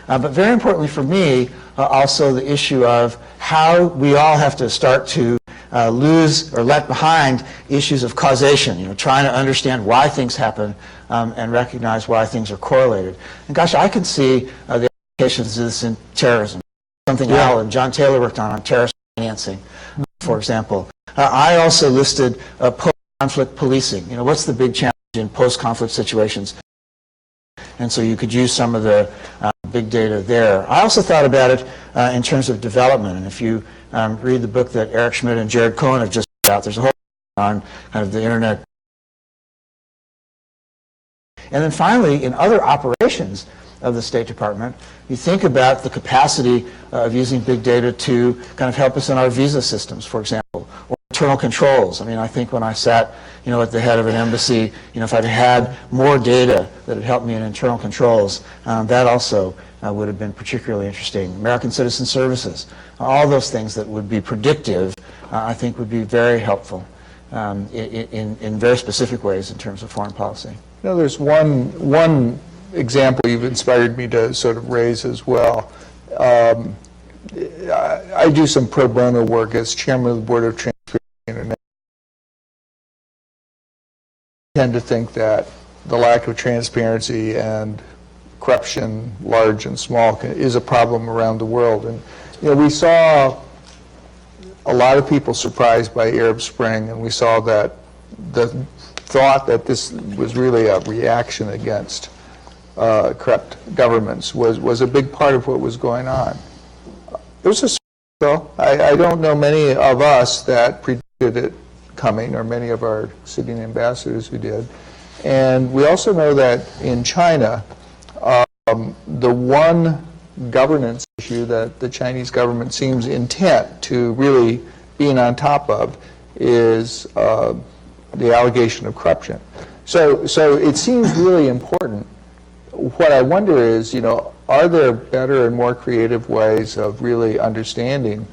But very importantly for me, also the issue of how we all have to start to lose or let behind issues of causation, trying to understand why things happen and recognize why things are correlated. And gosh, I can see the applications of this in terrorism. Something Al and John Taylor worked on terrorist financing, for example. I also listed post-conflict policing. What's the big challenge in post-conflict situations? And so you could use some of the big data there. I also thought about it in terms of development. And if you read the book that Eric Schmidt and Jared Cohen have just put out, there's a whole on kind of the internet. And then finally, in other operations of the State Department, you think about the capacity of using big data to kind of help us in our visa systems, for example, or internal controls. I mean, I think when I sat, at the head of an embassy, if I'd had more data that had helped me in internal controls, that also would have been particularly interesting. American Citizen Services, all those things that would be predictive, I think would be very helpful in very specific ways in terms of foreign policy. There's one example you've inspired me to sort of raise as well. I do some pro bono work as chairman of the board of Transparency International. I tend to think that the lack of transparency and corruption, large and small, is a problem around the world. And we saw a lot of people surprised by Arab Spring, and we saw that the thought that this was really a reaction against corrupt governments was a big part of what was going on. It was a though. I don't know many of us that predicted it coming, or many of our sitting ambassadors who did. And we also know that in China, the one governance issue that the Chinese government seems intent to really being on top of is the allegation of corruption. So it seems really important. What I wonder is, are there better and more creative ways of really understanding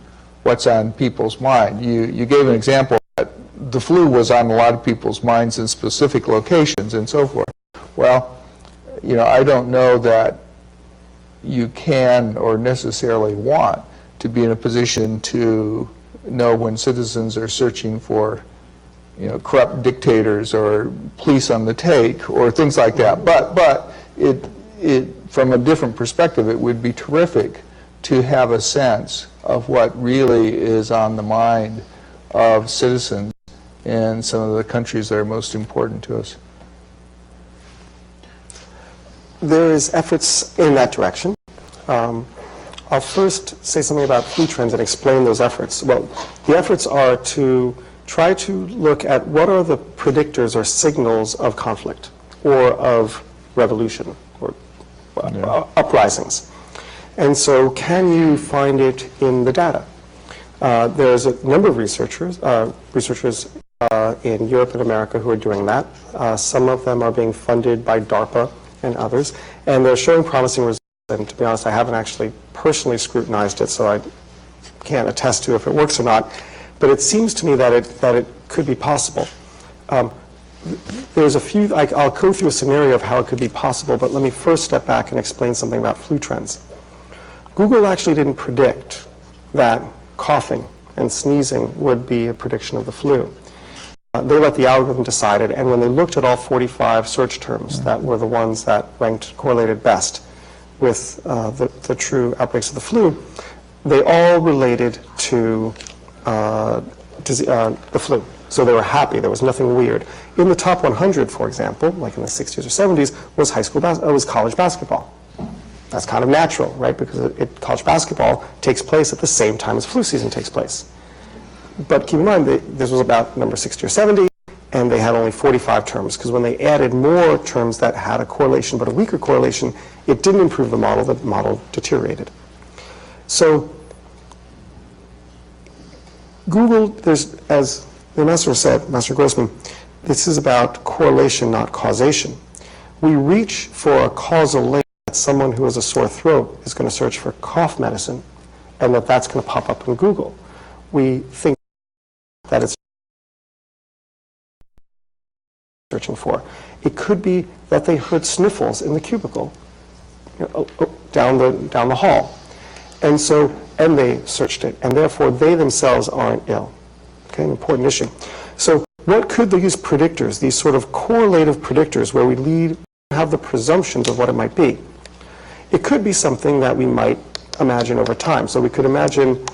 what's on people's mind? You gave an example that the flu was on a lot of people's minds in specific locations and so forth. Well, I don't know that you can or necessarily want to be in a position to know when citizens are searching for corrupt dictators or police on the take or things like that. But it from a different perspective, it would be terrific to have a sense of what really is on the mind of citizens in some of the countries that are most important to us. There is efforts in that direction. I'll first say something about flu trends and explain those efforts. Well, the efforts are to try to look at what are the predictors or signals of conflict or of revolution or uprisings. And so can you find it in the data? There's a number of researchers in Europe and America who are doing that. Some of them are being funded by DARPA and others, and they're showing promising results. And to be honest, I haven't actually personally scrutinized it, so I can't attest to if it works or not. But it seems to me that it could be possible. There's a few, I'll go through a scenario of how it could be possible, but let me first step back and explain something about flu trends. Google actually didn't predict that coughing and sneezing would be a prediction of the flu. They let the algorithm decide it, and when they looked at all 45 search terms that were the ones that correlated best with the true outbreaks of the flu, they all related to the flu. So they were happy. There was nothing weird. In the top 100, for example, like in the 60s or 70s, was college basketball. That's kind of natural, right? Because college basketball takes place at the same time as flu season takes place. But keep in mind, this was about number 60 or 70, and they had only 45 terms, because when they added more terms that had a correlation, but a weaker correlation, it didn't improve the model deteriorated. So Google, as the master said, Master Grossman, this is about correlation, not causation. We reach for a causal link that someone who has a sore throat is going to search for cough medicine, and that's going to pop up in Google. We think that it's searching for. It could be that they heard sniffles in the cubicle. down the hall. And so, and they searched it, and therefore they themselves aren't ill. Okay, an important issue. So what could these predictors, these sort of correlative predictors where we have the presumptions of what it might be? It could be something that we might imagine over time. So we could imagine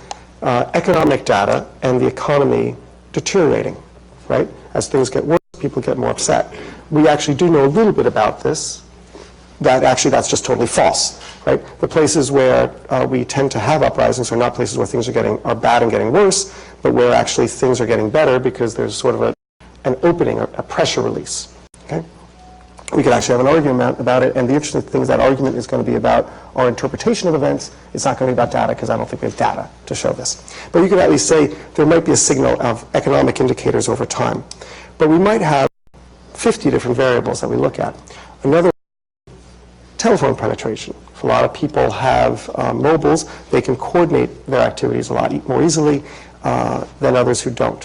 economic data and the economy deteriorating, right? As things get worse, people get more upset. We actually do know a little bit about this, that actually that's just totally false, right? The places where we tend to have uprisings are not places where things are bad and getting worse, but where actually things are getting better because there's sort of an opening, a pressure release, okay? We could actually have an argument about it, and the interesting thing is that argument is going to be about our interpretation of events. It's not going to be about data, because I don't think we have data to show this. But you could at least say there might be a signal of economic indicators over time. But we might have 50 different variables that we look at. Another, telephone penetration. If a lot of people have mobiles, they can coordinate their activities a lot more easily than others who don't.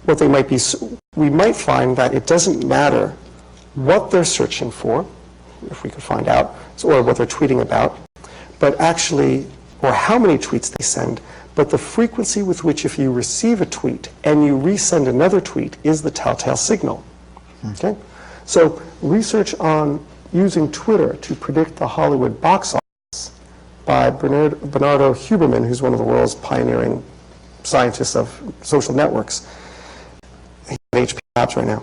What they might be, we might find that it doesn't matter what they're searching for, if we could find out, or what they're tweeting about, but actually, or how many tweets they send, but the frequency with which if you receive a tweet and you resend another tweet is the telltale signal. Okay? So research on using Twitter to predict the Hollywood box office by Bernardo Huberman, who's one of the world's pioneering scientists of social networks. He's at HP Labs right now.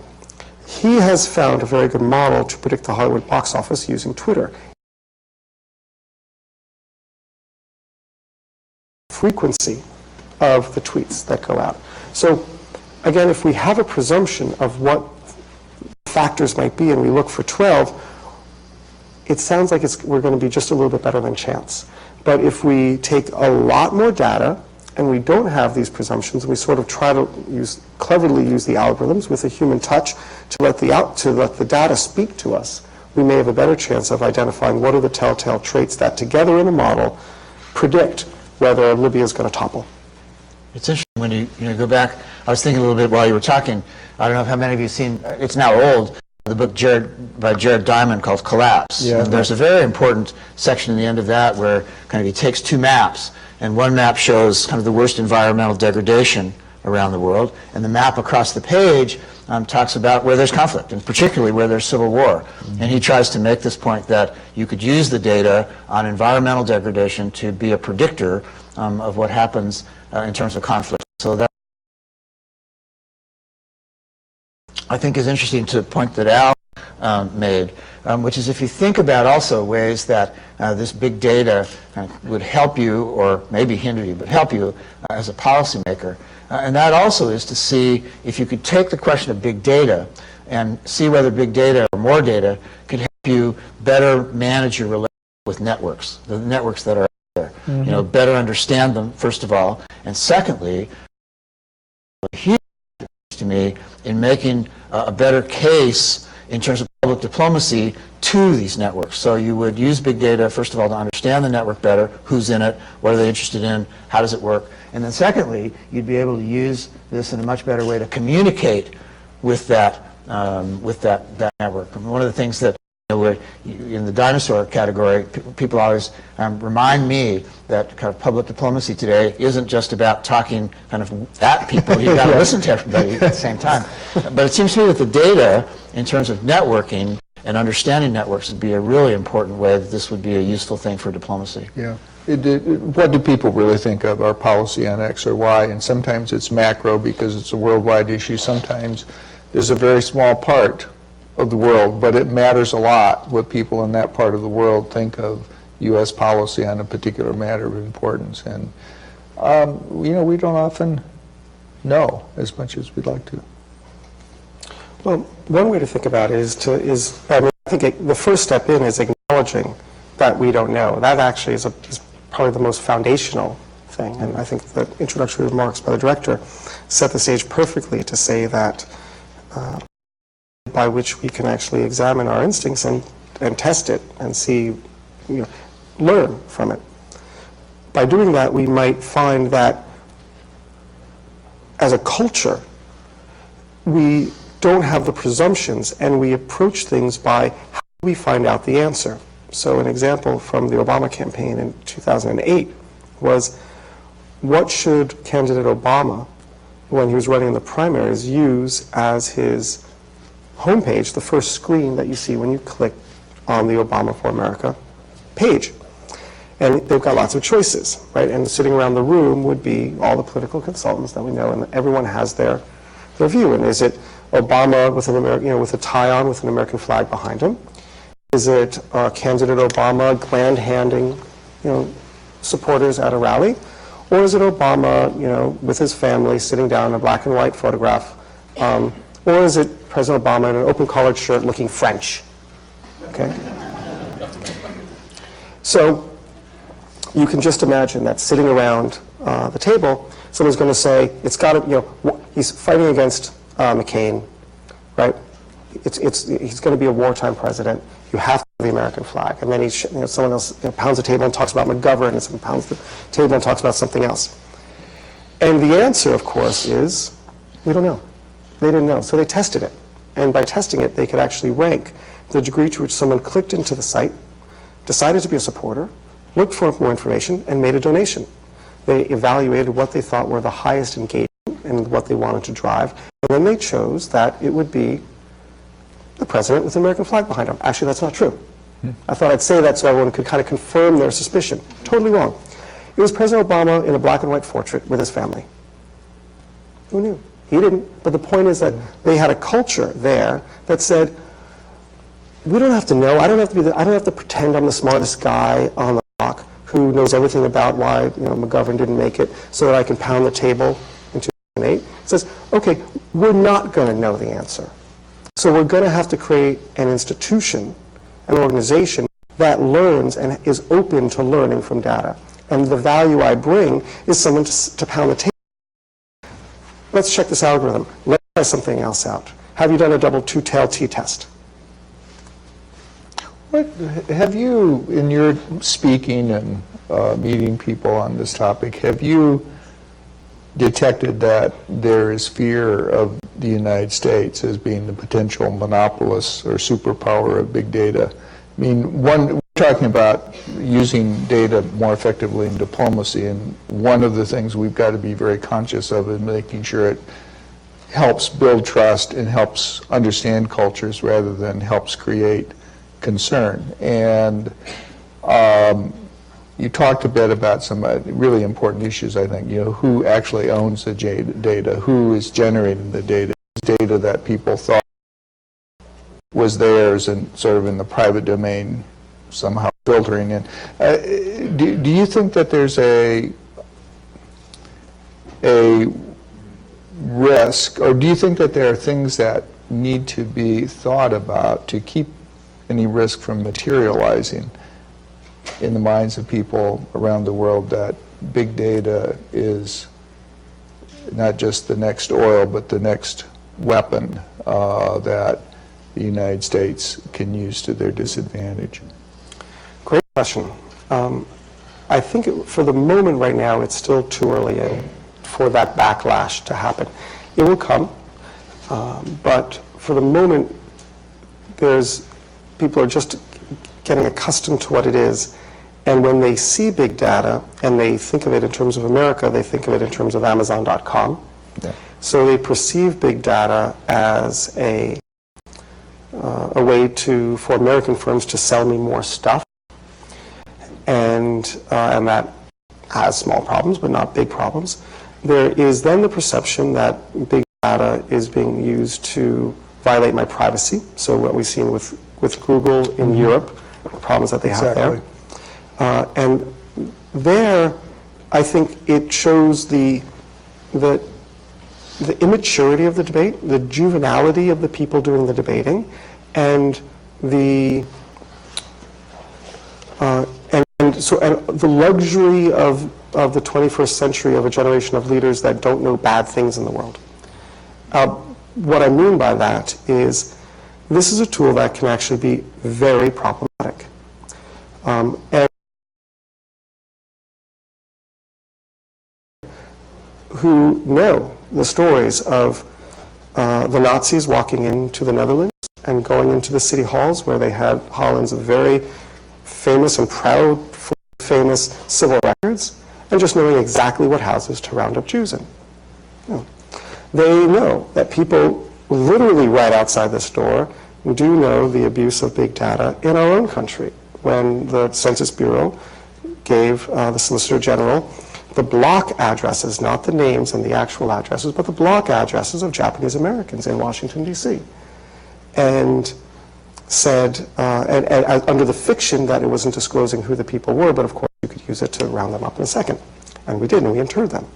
He has found a very good model to predict the Hollywood box office using Twitter. Frequency of the tweets that go out. So again, if we have a presumption of what factors might be and we look for 12, it sounds like we're going to be just a little bit better than chance. But if we take a lot more data and we don't have these presumptions, we sort of try to cleverly use the algorithms with a human touch to let the data speak to us, we may have a better chance of identifying what are the telltale traits that together in a model predict whether Libya is going to topple. It's interesting when you go back. I was thinking a little bit while you were talking. I don't know how many of you have seen, it's now old, the book by Jared Diamond called Collapse. Yeah. And there's a very important section in the end of that where kind of he takes two maps, and one map shows kind of the worst environmental degradation around the world, and the map across the page talks about where there's conflict, and particularly where there's civil war. Mm-hmm. And he tries to make this point that you could use the data on environmental degradation to be a predictor of what happens in terms of conflict. So that, I think, is interesting to point that Al made, which is if you think about also ways that this big data would help you, or maybe hinder you, but help you as a policymaker. And that also is to see if you could take the question of big data and see whether big data or more data could help you better manage your relationship with networks, the networks that are out there. Mm-hmm. Better understand them, first of all, and secondly, huge to me in making a better case in terms of public diplomacy to these networks. So you would use big data, first of all, to understand the network better, who's in it, what are they interested in, how does it work, and then secondly, you'd be able to use this in a much better way to communicate with that network. And one of the things that in the dinosaur category, people always remind me that kind of public diplomacy today isn't just about talking kind of at people. You've got to listen to everybody at the same time. But it seems to me that the data, in terms of networking and understanding networks, would be a really important way that this would be a useful thing for diplomacy. Yeah. What do people really think of our policy on X or Y? And sometimes it's macro because it's a worldwide issue. Sometimes there's a very small part of the world, but it matters a lot what people in that part of the world think of U.S. policy on a particular matter of importance. And, we don't often know as much as we'd like to. Well, one way to think about it I think the first step in is acknowledging that we don't know. That actually is probably the most foundational thing. And I think the introductory remarks by the director set the stage perfectly to say that by which we can actually examine our instincts and test it and see, learn from it. By doing that, we might find that as a culture, we don't have the presumptions and we approach things by how do we find out the answer. So an example from the Obama campaign in 2008 was, what should candidate Obama, when he was running in the primaries, use as his homepage, the first screen that you see when you click on the Obama for America page? And they've got lots of choices, right? And sitting around the room would be all the political consultants that we know, and everyone has their view. And is it Obama with an American, with a tie on with an American flag behind him? Is it candidate Obama gland handing, supporters at a rally? Or is it Obama, with his family sitting down in a black and white photograph? Or is it President Obama in an open collared shirt looking French? Okay. So you can just imagine that sitting around the table, someone's going to say, it's got to, he's fighting against McCain, right? He's going to be a wartime president. You have to have the American flag. And then someone else pounds the table and talks about McGovern, and someone pounds the table and talks about something else. And the answer, of course, is, we don't know. They didn't know. So they tested it. And by testing it, they could actually rank the degree to which someone clicked into the site, decided to be a supporter, looked for more information, and made a donation. They evaluated what they thought were the highest engagement and what they wanted to drive. And then they chose that it would be the president with an American flag behind him. Actually, that's not true. I thought I'd say that so everyone could kind of confirm their suspicion. Totally wrong. It was President Obama in a black and white portrait with his family. Who knew? He didn't. But the point is that they had a culture there that said, we don't have to know. I don't have to pretend I'm the smartest guy on the block who knows everything about why McGovern didn't make it, so that I can pound the table in 2008. It says, okay, we're not going to know the answer. So we're going to have to create an institution, an organization that learns and is open to learning from data. And the value I bring is someone to pound the table. Let's check this algorithm. Let's try something else out. Have you done a double two-tailed t-test? What have you, in your speaking and meeting people on this topic, have you detected that there is fear of the United States as being the potential monopolist or superpower of big data? I mean, we're talking about using data more effectively in diplomacy, and one of the things we've got to be very conscious of is making sure it helps build trust and helps understand cultures rather than helps create concern. And you talked a bit about some really important issues, I think. Who actually owns the data? Who is generating the data? Data that people thought was theirs and sort of in the private domain somehow filtering in. Do you think that there's a risk, or do you think that there are things that need to be thought about to keep any risk from materializing in the minds of people around the world that big data is not just the next oil, but the next weapon that the United States can use to their disadvantage? Great question. I think for the moment right now, it's still too early for that backlash to happen. It will come, but for the moment, people are just getting accustomed to what it is. And when they see big data and they think of it in terms of America, they think of it in terms of Amazon.com. Yeah. So they perceive big data as a way for American firms to sell me more stuff. And that has small problems, but not big problems. There is then the perception that big data is being used to violate my privacy. So what we've seen with Google in Europe, the problems that they have there. And there, I think it shows the immaturity of the debate, the juvenility of the people doing the debating, and the the luxury of the 21st century of a generation of leaders that don't know bad things in the world. What I mean by that is this is a tool that can actually be very problematic. And who know the stories of the Nazis walking into the Netherlands and going into the city halls where they had Holland's very famous and proud, famous civil records, and just knowing exactly what houses to round up Jews in. They know that people literally right outside this door do know the abuse of big data in our own country. When the Census Bureau gave the Solicitor General the block addresses, not the names and the actual addresses, but the block addresses of Japanese Americans in Washington, D.C. And said, and under the fiction that it wasn't disclosing who the people were, but of course you could use it to round them up in a second. And we did, and we interred them.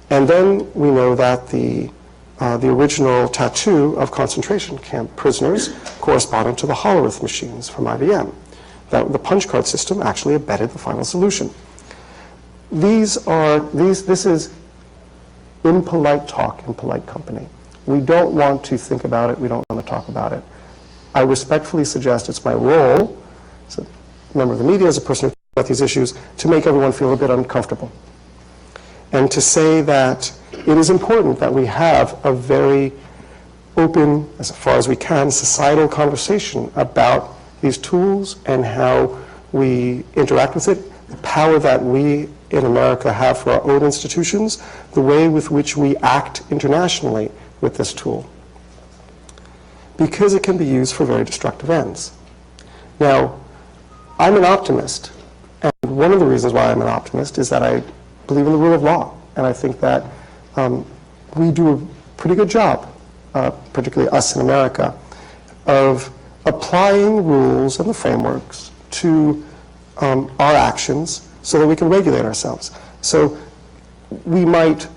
And then we know that the original tattoo of concentration camp prisoners corresponded to the Hollerith machines from IBM. That the punch card system actually abetted the final solution. This is impolite talk in polite company. We don't want to think about it. We don't want to talk about it. I respectfully suggest it's my role, as a member of the media, as a person who talks about these issues, to make everyone feel a bit uncomfortable. And to say that it is important that we have a very open, as far as we can, societal conversation about these tools and how we interact with it, the power that we in America have for our own institutions, the way with which we act internationally with this tool, because it can be used for very destructive ends. Now, I'm an optimist, and one of the reasons why I'm an optimist is that I believe in the rule of law, and I think that we do a pretty good job, particularly us in America, of applying rules and the frameworks to our actions so that we can regulate ourselves. So we might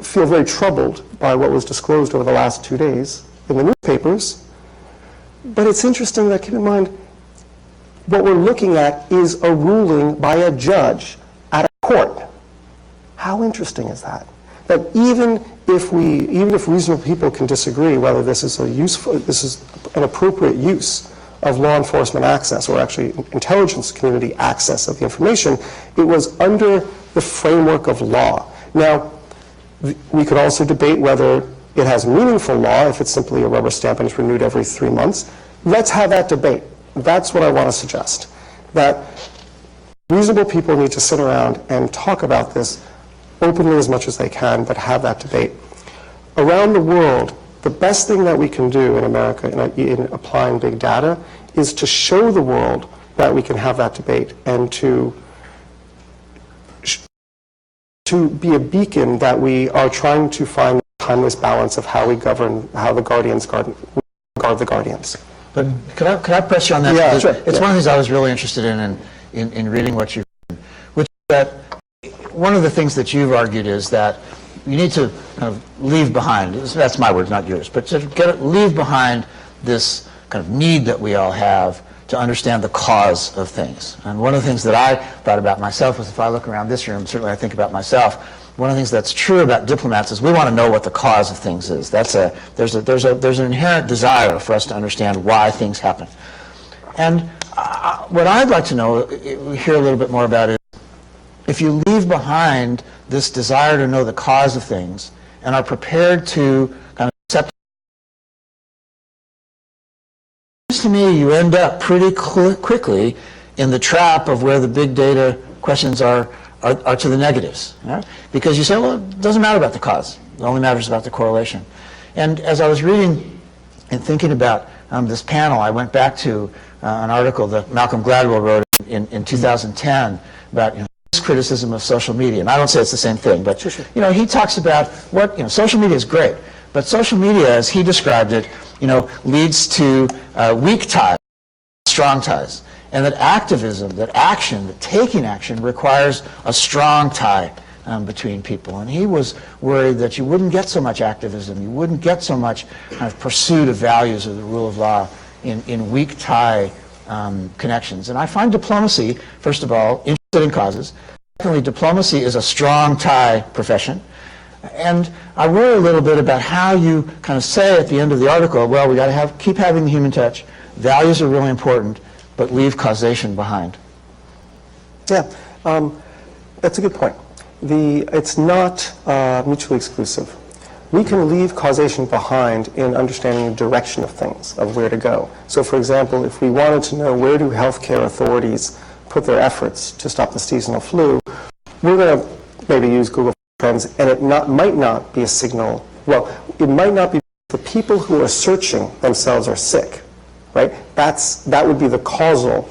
feel very troubled by what was disclosed over the last 2 days in the newspapers, but it's interesting that, keep in mind, what we're looking at is a ruling by a judge at a court. How interesting is that? That even if reasonable people can disagree whether this is an appropriate use of law enforcement access, or actually intelligence community access of the information, it was under the framework of law. Now, we could also debate whether it has meaningful law, if it's simply a rubber stamp and it's renewed every 3 months. Let's have that debate. That's what I want to suggest. That reasonable people need to sit around and talk about this openly as much as they can, but have that debate. Around the world, the best thing that we can do in America in applying big data is to show the world that we can have that debate, and to be a beacon that we are trying to find a timeless balance of how we govern, how the guardians guard the guardians. But could I press you on that? Yeah, Because sure. It's one of the things I was really interested in reading what you've written, which is that one of the things that you've argued is that you need to kind of leave behind, that's my words, not yours, but to leave behind this kind of need that we all have to understand the cause of things. And one of the things that I thought about myself was, if I look around this room, certainly I think about myself, one of the things that's true about diplomats is we want to know what the cause of things is. There's an inherent desire for us to understand why things happen. And what I'd like to know, hear a little bit more about, is if you leave behind this desire to know the cause of things and are prepared to kind of accept, it seems to me you end up pretty quickly in the trap of where the big data questions are to the negatives. Right? Because you say, well, it doesn't matter about the cause. It only matters about the correlation. And as I was reading and thinking about this panel, I went back to an article that Malcolm Gladwell wrote in 2010 about criticism of social media. And I don't say it's the same thing, but he talks about what, social media is great, but social media, as he described it, leads to weak ties, strong ties. And that activism, that action, that taking action requires a strong tie between people. And he was worried that you wouldn't get so much activism, you wouldn't get so much kind of pursuit of values of the rule of law in weak tie connections. And I find diplomacy, first of all, interested in causes. Secondly, diplomacy is a strong tie profession. And I worry a little bit about how you kind of say at the end of the article, well, we got to keep having the human touch. Values are really important, but leave causation behind. Yeah, that's a good point. It's not mutually exclusive. we can leave causation behind in understanding the direction of things, of where to go. So, for example, if we wanted to know where do healthcare authorities put their efforts to stop the seasonal flu, we're going to maybe use Google Trends, and it might not be a signal. Well, it might not be the people who are searching themselves are sick, right? That would be the causal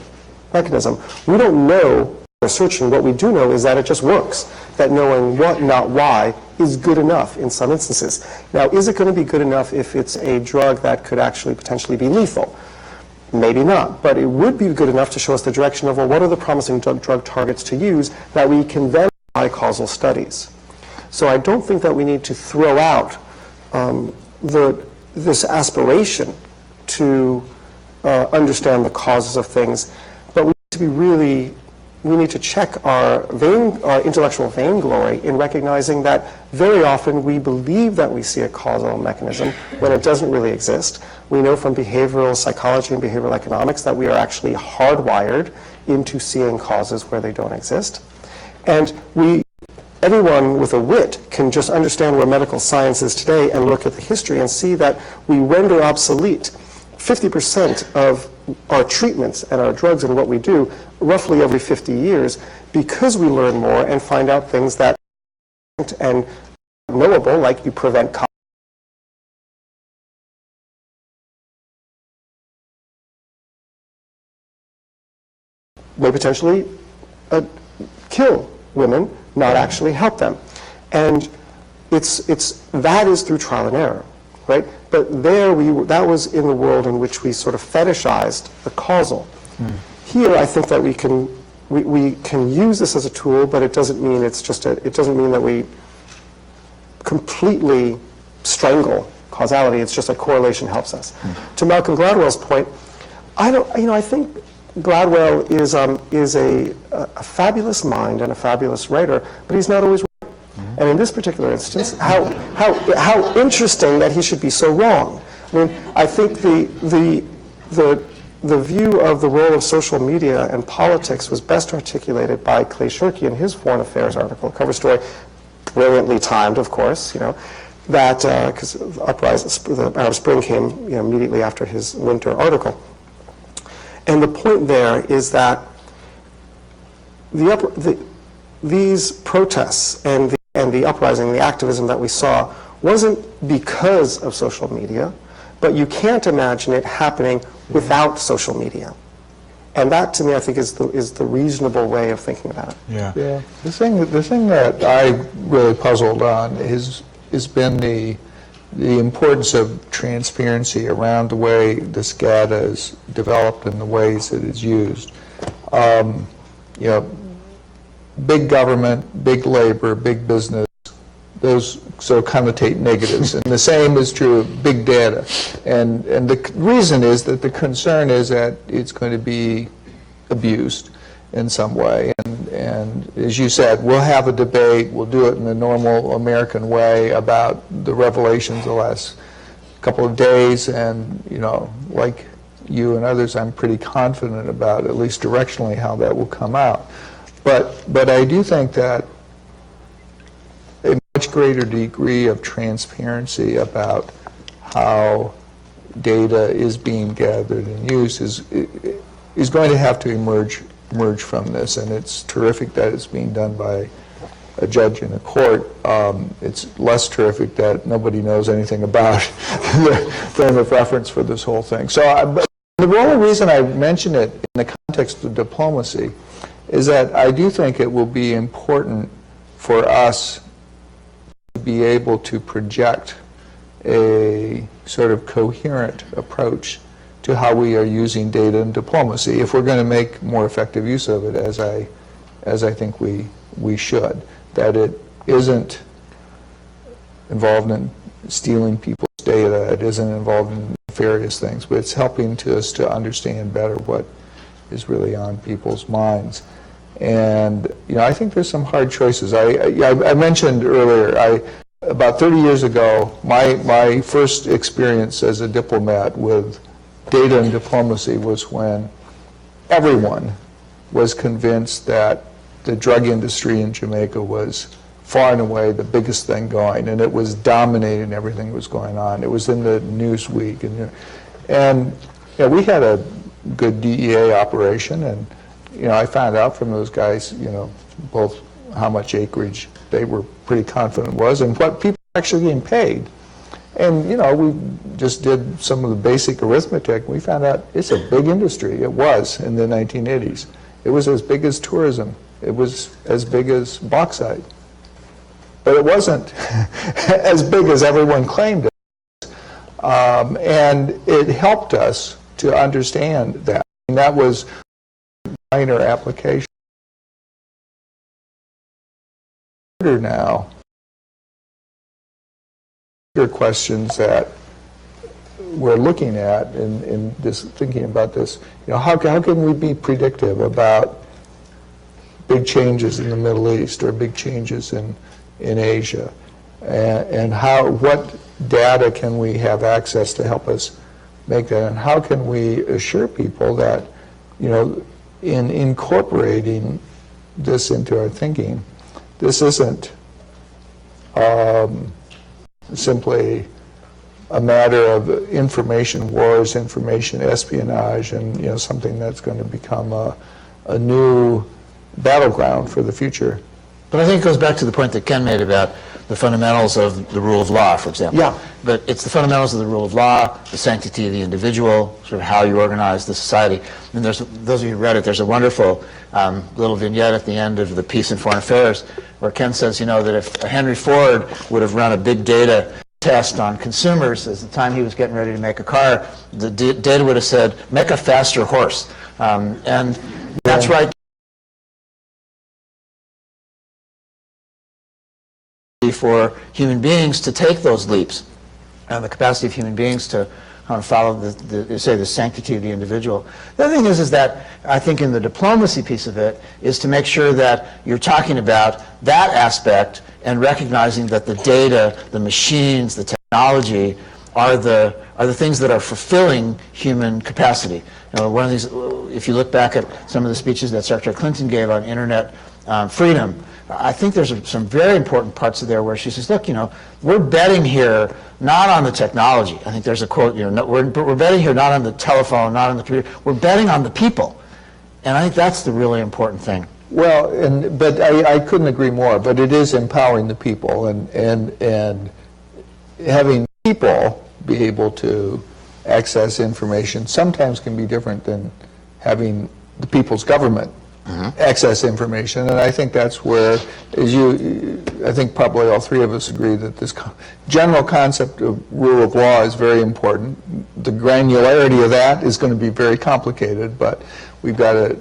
mechanism. We don't know they're searching. What we do know is that it just works, that knowing what, not why, is good enough in some instances. Now, is it going to be good enough if it's a drug that could actually potentially be lethal? Maybe not, but it would be good enough to show us the direction of, well, what are the promising drug targets to use that we can then apply causal studies. So I don't think that we need to throw out this aspiration to understand the causes of things, but we need to be we need to check our intellectual vainglory in recognizing that very often we believe that we see a causal mechanism when it doesn't really exist. We know from behavioral psychology and behavioral economics that we are actually hardwired into seeing causes where they don't exist. And everyone with a wit can just understand where medical science is today and look at the history and see that we render obsolete 50% of our treatments and our drugs and what we do roughly every 50 years because we learn more and find out things that and knowable, like you prevent may potentially kill women, not actually help them. And that is through trial and error, right? But that was in the world in which we sort of fetishized the causal. Here, I think that we can use this as a tool, but it doesn't mean it doesn't mean that we completely strangle causality. It's just that correlation helps us. To Malcolm Gladwell's point, I think Gladwell is a fabulous mind and a fabulous writer, but he's not always right. And in this particular instance, how interesting that he should be so wrong. I mean, I think the view of the role of social media and politics was best articulated by Clay Shirky in his Foreign Affairs article, cover story, brilliantly timed, of course, that because the Arab Spring came immediately after his winter article. And the point there is that these protests and the uprising, the activism that we saw, wasn't because of social media, but you can't imagine it happening without social media. And that, to me, I think is the reasonable way of thinking about it. Yeah. The thing that I really puzzled on has been the importance of transparency around the way this data is developed and the ways that it's used. Big government, big labor, big business, those so connotate negatives. And the same is true of big data. And the reason is that the concern is that it's going to be abused in some way. And as you said, we'll have a debate, we'll do it in the normal American way about the revelations the last couple of days, and like you and others, I'm pretty confident about, at least directionally, how that will come out. But I do think that a much greater degree of transparency about how data is being gathered and used is going to have to emerge from this, and it's terrific that it's being done by a judge in a court. It's less terrific that nobody knows anything about the frame of reference for this whole thing. So the only reason I mention it in the context of diplomacy is that I do think it will be important for us to be able to project a sort of coherent approach to how we are using data in diplomacy, if we're going to make more effective use of it, as I think we should. That it isn't involved in stealing people's data, it isn't involved in nefarious things, but it's helping us to understand better what is really on people's minds. And I think there's some hard choices. I mentioned earlier, about 30 years ago, my first experience as a diplomat with data and diplomacy was when everyone was convinced that the drug industry in Jamaica was far and away the biggest thing going, and it was dominating everything that was going on. It was in the Newsweek, and we had a good DEA operation, and I found out from those guys, both how much acreage they were pretty confident was and what people were actually getting paid. And, we just did some of the basic arithmetic. We found out it's a big industry. It was in the 1980s. It was as big as tourism. It was as big as bauxite. But it wasn't as big as everyone claimed it was. And it helped us to understand that. And that was a minor application. Now, questions that we're looking at in this, thinking about this, how can we be predictive about big changes in the Middle East or big changes in Asia, and what data can we have access to help us make that, and how can we assure people that, in incorporating this into our thinking, this isn't simply a matter of information wars, information espionage, and something that's going to become a new battleground for the future. But I think it goes back to the point that Ken made about the fundamentals of the rule of law, for example. Yeah. But it's the fundamentals of the rule of law, the sanctity of the individual, sort of how you organize the society. And those of you who read it, there's a wonderful little vignette at the end of the piece in Foreign Affairs where Ken says, that if Henry Ford would have run a big data test on consumers at the time he was getting ready to make a car, the data would have said, make a faster horse. And that's right. For human beings to take those leaps, and the capacity of human beings to follow the sanctity of the individual. The other thing is that I think in the diplomacy piece of it is to make sure that you're talking about that aspect and recognizing that the data, the machines, the technology are the things that are fulfilling human capacity. One of these, if you look back at some of the speeches that Secretary Clinton gave on internet freedom, I think there's some very important parts of there where she says, look, we're betting here not on the technology. I think there's a quote, we're betting here not on the telephone, not on the computer. We're betting on the people. And I think that's the really important thing. Well, but I couldn't agree more, but it is empowering the people, and having people be able to access information sometimes can be different than having the people's government access information, and I think that's where, I think probably all three of us agree that this general concept of rule of law is very important. The granularity of that is going to be very complicated, but we've got to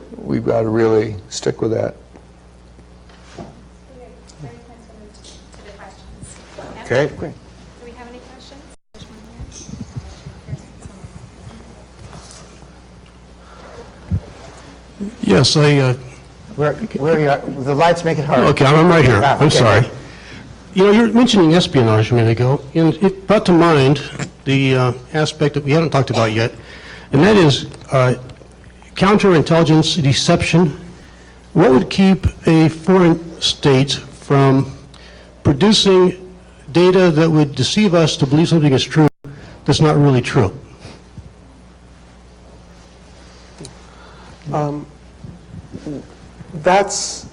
really stick with that. Okay. Great. Do we have any questions? Yes, Where are you at? The lights make it hard. okay, I'm right here. I'm Okay. sorry. You're mentioning espionage a minute ago, and it brought to mind the aspect that we haven't talked about yet, and that is counterintelligence deception. What would keep a foreign state from producing data that would deceive us to believe something is true that's not really true? That's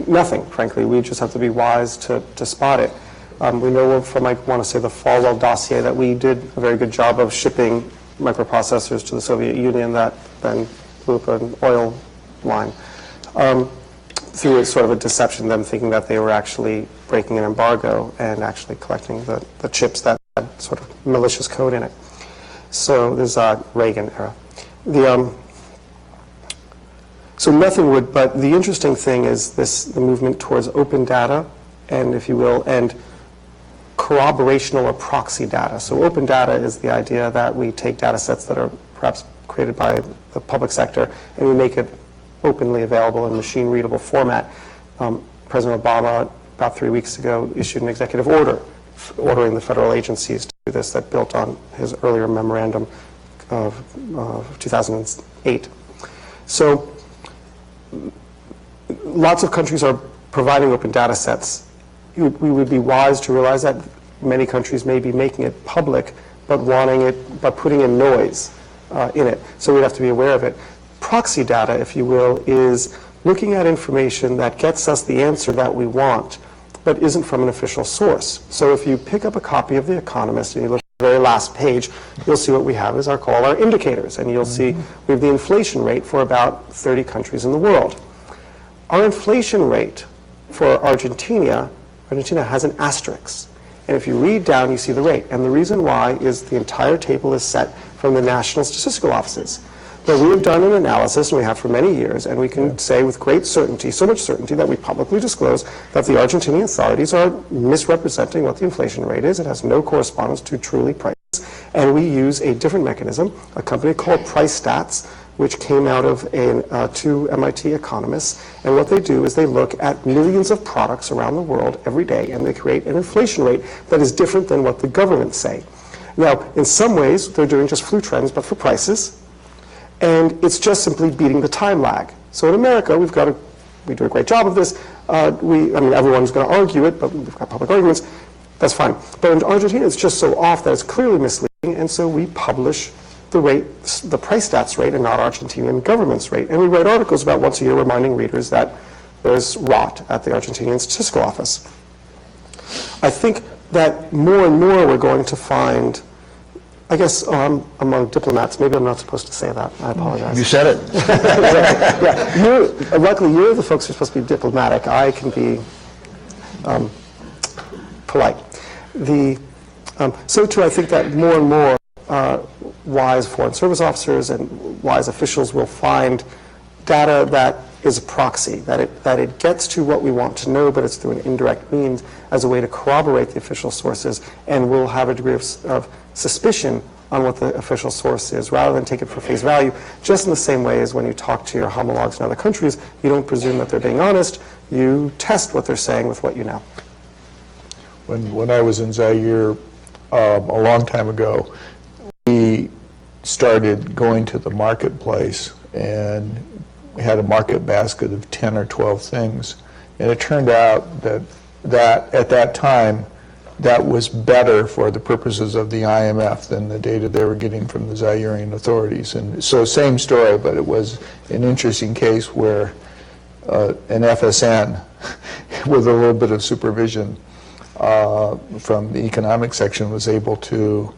nothing, frankly. We just have to be wise to spot it. We know from, I want to say, the Falwell dossier that we did a very good job of shipping microprocessors to the Soviet Union that then blew up an oil line through sort of a deception, them thinking that they were actually breaking an embargo and actually collecting the chips that had sort of malicious code in it. So there's Reagan era. So nothing would, but the interesting thing is the movement towards open data, and if you will, and corroborational or proxy data. So open data is the idea that we take data sets that are perhaps created by the public sector and we make it openly available in machine-readable format. President Obama, about 3 weeks ago, issued an executive order ordering the federal agencies to do this that built on his earlier memorandum of 2008. So lots of countries are providing open data sets, we would be wise to realize that many countries may be making it public, but putting in noise in it. So we'd have to be aware of it. Proxy data, if you will, is looking at information that gets us the answer that we want, but isn't from an official source. So if you pick up a copy of The Economist and you look at the very last page, you'll see what we have is our indicators, and you'll see we have the inflation rate for about 30 countries in the world. Our inflation rate for Argentina has an asterisk. And if you read down, you see the rate. And the reason why is the entire table is set from the national statistical offices. But we have done an analysis, and we have for many years, and we can say with great certainty, so much certainty that we publicly disclose that the Argentinian authorities are misrepresenting what the inflation rate is. It has no correspondence to truly prices. And we use a different mechanism, a company called Price Stats, which came out of two MIT economists. And what they do is they look at millions of products around the world every day, and they create an inflation rate that is different than what the governments say. Now, in some ways, they're doing just flu trends, but for prices. And it's just simply beating the time lag. So in America, we do a great job of this. Everyone's going to argue it, but we've got public arguments. That's fine. But in Argentina, it's just so off that it's clearly misleading, and so we publish the rate, the Price Stats rate, and not Argentinian government's rate. And we write articles about once a year reminding readers that there's rot at the Argentinian Statistical Office. I think that more and more we're going to find, I guess among diplomats, maybe I'm not supposed to say that, I apologize. You said it. Yeah, luckily you're the folks who are supposed to be diplomatic. I can be polite. So too, I think that more and more wise foreign service officers and wise officials will find data that is a proxy, that it gets to what we want to know, but it's through an indirect means as a way to corroborate the official sources, and we'll have a degree of suspicion on what the official source is, rather than take it for face value, just in the same way as when you talk to your homologs in other countries, you don't presume that they're being honest, you test what they're saying with what you know. When I was in Zaire a long time ago, we started going to the marketplace and we had a market basket of 10 or 12 things. And it turned out that at that time, that was better for the purposes of the IMF than the data they were getting from the Zairean authorities. And so same story, but it was an interesting case where an FSN with a little bit of supervision from the economic section was able to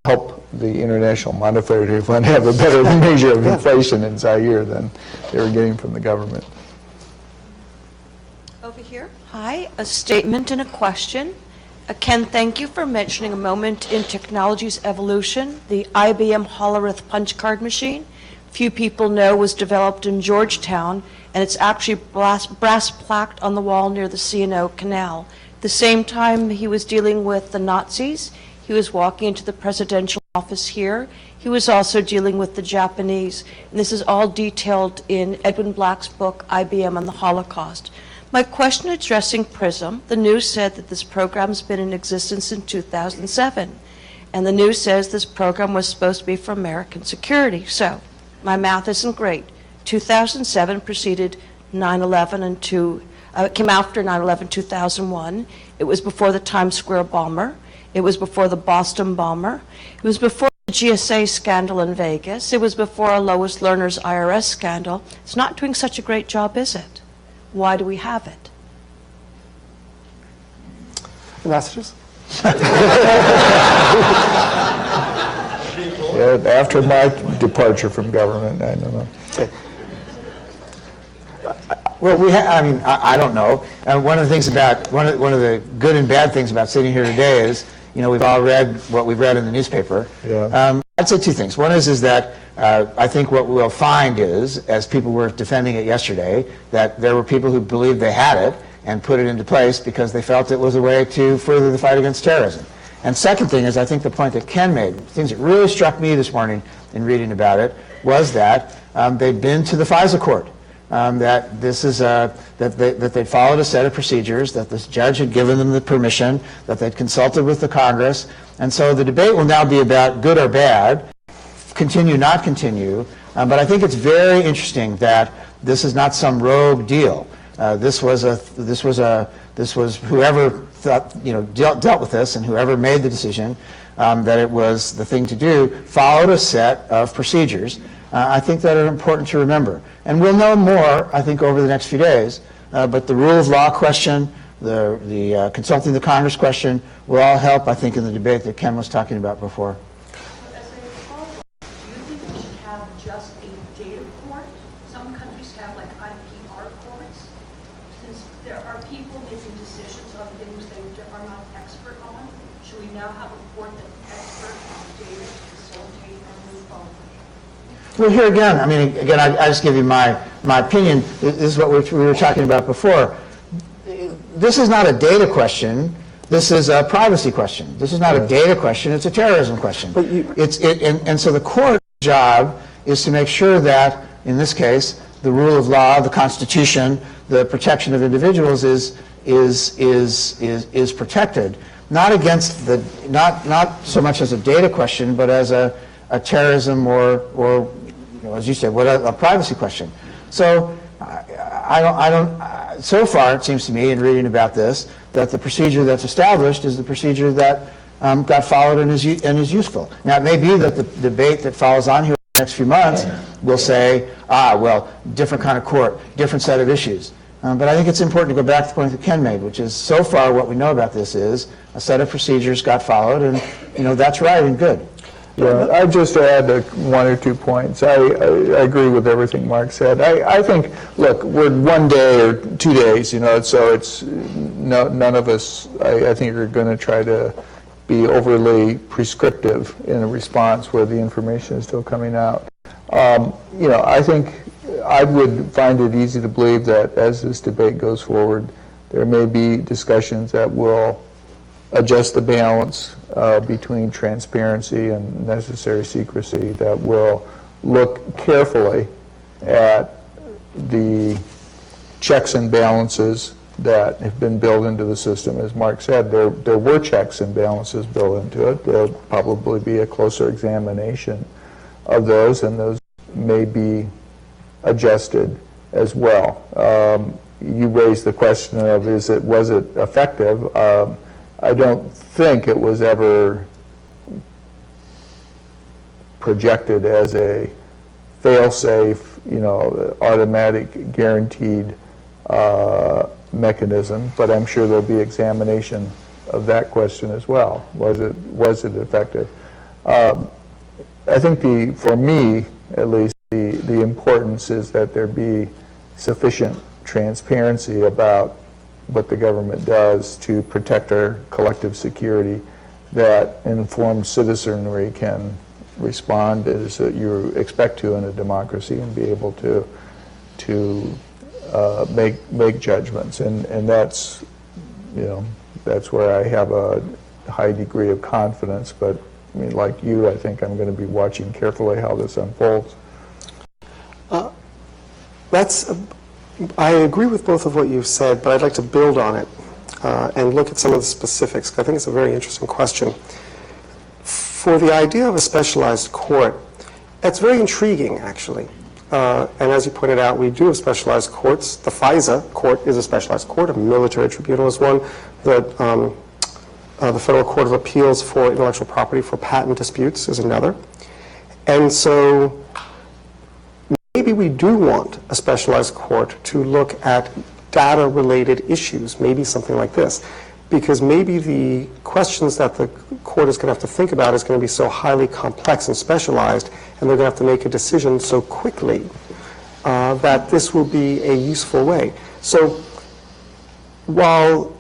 help the International Monetary Fund have a better measure of inflation in Zaire than they were getting from the government. Over here. Hi, a statement and a question. Ken, thank you for mentioning a moment in technology's evolution. The IBM Hollerith punch card machine, few people know, was developed in Georgetown, and it's actually brass plaqued on the wall near the C&O Canal. At the same time he was dealing with the Nazis, he was walking into the presidential office here. He was also dealing with the Japanese. And this is all detailed in Edwin Black's book, IBM and the Holocaust. My question addressing PRISM, the news said that this program's been in existence in 2007. And the news says this program was supposed to be for American security. So, my math isn't great. 2007 preceded 9/11 and it came after 9/11, 2001. It was before the Times Square bomber. It was before the Boston bomber. It was before the GSA scandal in Vegas. It was before Lois Lerner's IRS scandal. It's not doing such a great job, is it? Why do we have it? Messages? Yeah, after my departure from government, I don't know. Okay. Well, I don't know. One of the things about, one of the good and bad things about sitting here today is, we've all read what we've read in the newspaper. Yeah. I'd say two things. One is that I think what we'll find is, as people were defending it yesterday, that there were people who believed they had it and put it into place because they felt it was a way to further the fight against terrorism. And second thing is, I think the point that Ken made, things that really struck me this morning in reading about it, was that they'd been to the FISA Court. That this is that they'd followed a set of procedures, that this judge had given them the permission, that they'd consulted with the Congress, and so the debate will now be about good or bad, continue, not continue. But I think it's very interesting that this is not some rogue deal. this was whoever thought, dealt with this and whoever made the decision that it was the thing to do, followed a set of procedures. I think that are important to remember. And we'll know more, I think, over the next few days. But the rule of law question, the consulting the Congress question will all help, I think, in the debate that Ken was talking about before. As a follow-up, do you think we should have just a data court? Some countries have like IPR courts. Since there are people making decisions on things they are not expert on, should we now have a court that's expert on data to facilitate and move forward? Well, here again, I just give you my opinion. This is what we were talking about before. This is not a data question. This is a privacy question. This is not a data question. It's a terrorism question. And so the court's job is to make sure that, in this case, the rule of law, the Constitution, the protection of individuals is protected. Not against not so much as a data question, but as a terrorism or as you said, a privacy question. So so far it seems to me in reading about this that the procedure that's established is the procedure that got followed and is useful. Now it may be that the debate that follows on here in the next few months will say, different kind of court, different set of issues. But I think it's important to go back to the point that Ken made, which is so far what we know about this is a set of procedures got followed, and that's right and good. Yeah, I'd just add one or 2 points. I agree with everything Marc said. I think, look, we're 1 day or 2 days, so it's none of us, I think, are going to try to be overly prescriptive in a response where the information is still coming out. I think I would find it easy to believe that as this debate goes forward, there may be discussions that will adjust the balance between transparency and necessary secrecy, that will look carefully at the checks and balances that have been built into the system. As Marc said, there were checks and balances built into it. There'll probably be a closer examination of those, and those may be adjusted as well. You raised the question of was it effective? I don't think it was ever projected as a fail-safe, automatic, guaranteed mechanism, but I'm sure there'll be examination of that question as well. Was it effective? I think for me, at least, the importance is that there be sufficient transparency about what the government does to protect our collective security, that informed citizenry can respond as you expect to in a democracy and be able to make judgments. And that's, that's where I have a high degree of confidence. But like you, I think I'm going to be watching carefully how this unfolds. I agree with both of what you've said, but I'd like to build on it and look at some of the specifics, because I think it's a very interesting question. For the idea of a specialized court, it's very intriguing, actually. And as you pointed out, we do have specialized courts. The FISA Court is a specialized court. A military tribunal is one. The Federal Court of Appeals for Intellectual Property for Patent Disputes is another. And so maybe we do want a specialized court to look at data-related issues, maybe something like this, because maybe the questions that the court is going to have to think about is going to be so highly complex and specialized, and they're going to have to make a decision so quickly that this will be a useful way. So while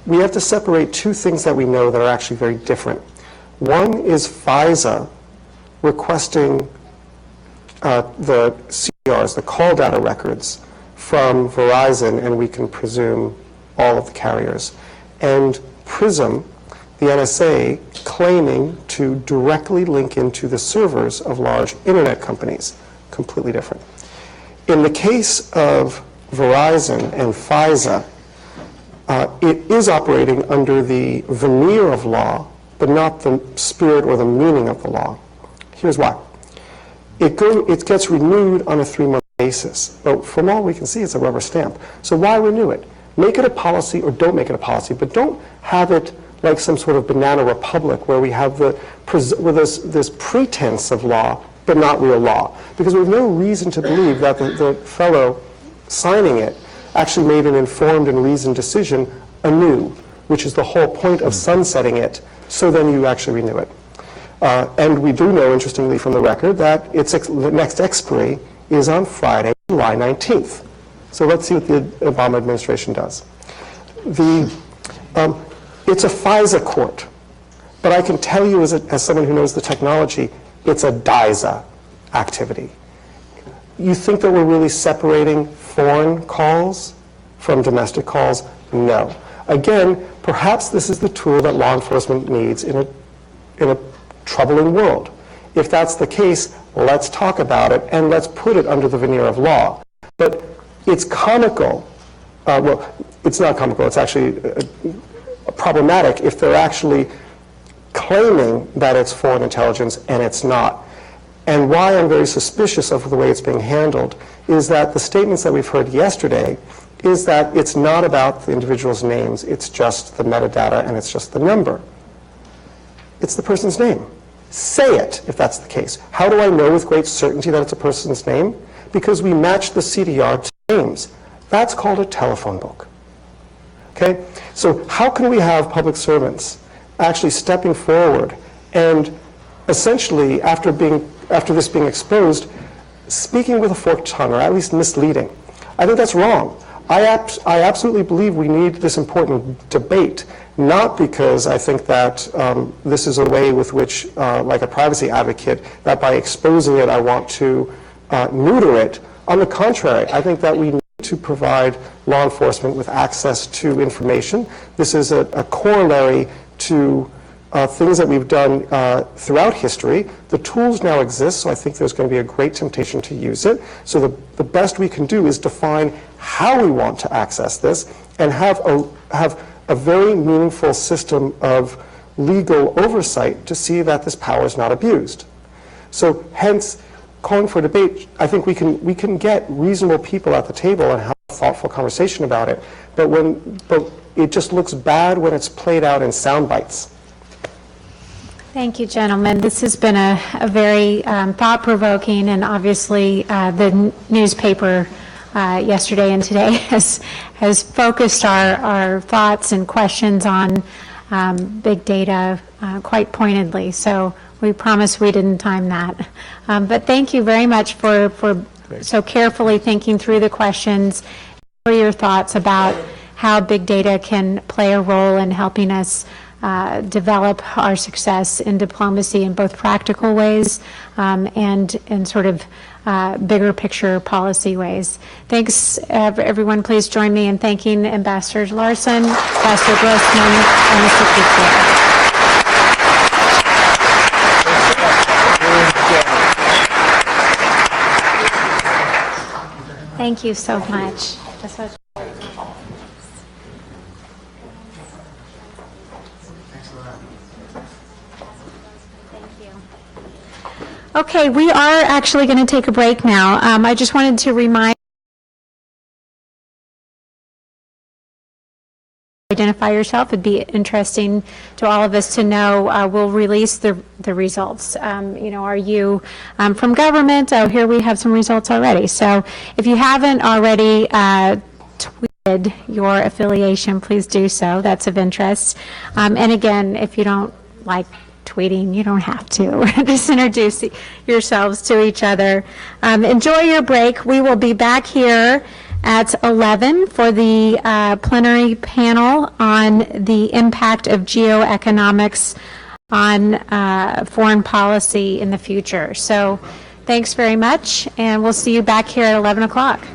we have to separate two things that we know that are actually very different. One is FISA requesting the CRs, the call data records, from Verizon, and we can presume all of the carriers. And PRISM, the NSA, claiming to directly link into the servers of large internet companies. Completely different. In the case of Verizon and FISA, it is operating under the veneer of law, but not the spirit or the meaning of the law. Here's why. It gets renewed on a 3-month basis. But from all we can see, it's a rubber stamp. So why renew it? Make it a policy or don't make it a policy, but don't have it like some sort of banana republic where we have this pretense of law, but not real law. Because we have no reason to believe that the fellow signing it actually made an informed and reasoned decision anew, which is the whole point of sunsetting it, so then you actually renew it. And we do know, interestingly, from the record, that the next expiry is on Friday, July 19th. So let's see what the Obama administration does. It's a FISA court, but I can tell you as someone who knows the technology, it's a DISA activity. You think that we're really separating foreign calls from domestic calls? No. Again, perhaps this is the tool that law enforcement needs in a troubling world. If that's the case, let's talk about it and let's put it under the veneer of law. But it's comical. Well, it's not comical. It's actually problematic if they're actually claiming that it's foreign intelligence and it's not. And why I'm very suspicious of the way it's being handled is that the statements that we've heard yesterday is that it's not about the individual's names, it's just the metadata and it's just the number. It's the person's name. Say it if that's the case. How do I know with great certainty that it's a person's name? Because we match the CDR to names. That's called a telephone book. Okay? So how can we have public servants actually stepping forward and essentially, after this being exposed, speaking with a forked tongue, or at least misleading? I think that's wrong. I absolutely believe we need this important debate, not because I think that this is a way with which, like a privacy advocate, that by exposing it I want to neuter it. On the contrary, I think that we need to provide law enforcement with access to information. This is a corollary to things that we've done throughout history. The tools now exist, so I think there's going to be a great temptation to use it. So the best we can do is define how we want to access this and have a very meaningful system of legal oversight to see that this power is not abused. So hence, calling for debate, I think we can get reasonable people at the table and have a thoughtful conversation about it. But it just looks bad when it's played out in sound bites. Thank you, gentlemen. This has been a very thought-provoking, and obviously the newspaper yesterday and today has focused our thoughts and questions on big data quite pointedly. So we promise we didn't time that. But thank you very much for so carefully thinking through the questions, for your thoughts about how big data can play a role in helping us develop our success in diplomacy in both practical ways and in sort of bigger picture policy ways. Thanks, everyone. Please join me in thanking Ambassadors Larson, Ambassador Grossman, and Mr. Cukier. Thank you so much. Okay, we are actually going to take a break now. I just wanted to remind identify yourself. It'd be interesting to all of us to know. We'll release the results. Are you from government? Oh, here we have some results already. So if you haven't already tweeted your affiliation, please do so. That's of interest. And again, if you don't like tweeting, you don't have to. Just introduce yourselves to each other. Enjoy your break. We will be back here at 11 for the plenary panel on the impact of geoeconomics on foreign policy in the future. So thanks very much, and we'll see you back here at 11 o'clock.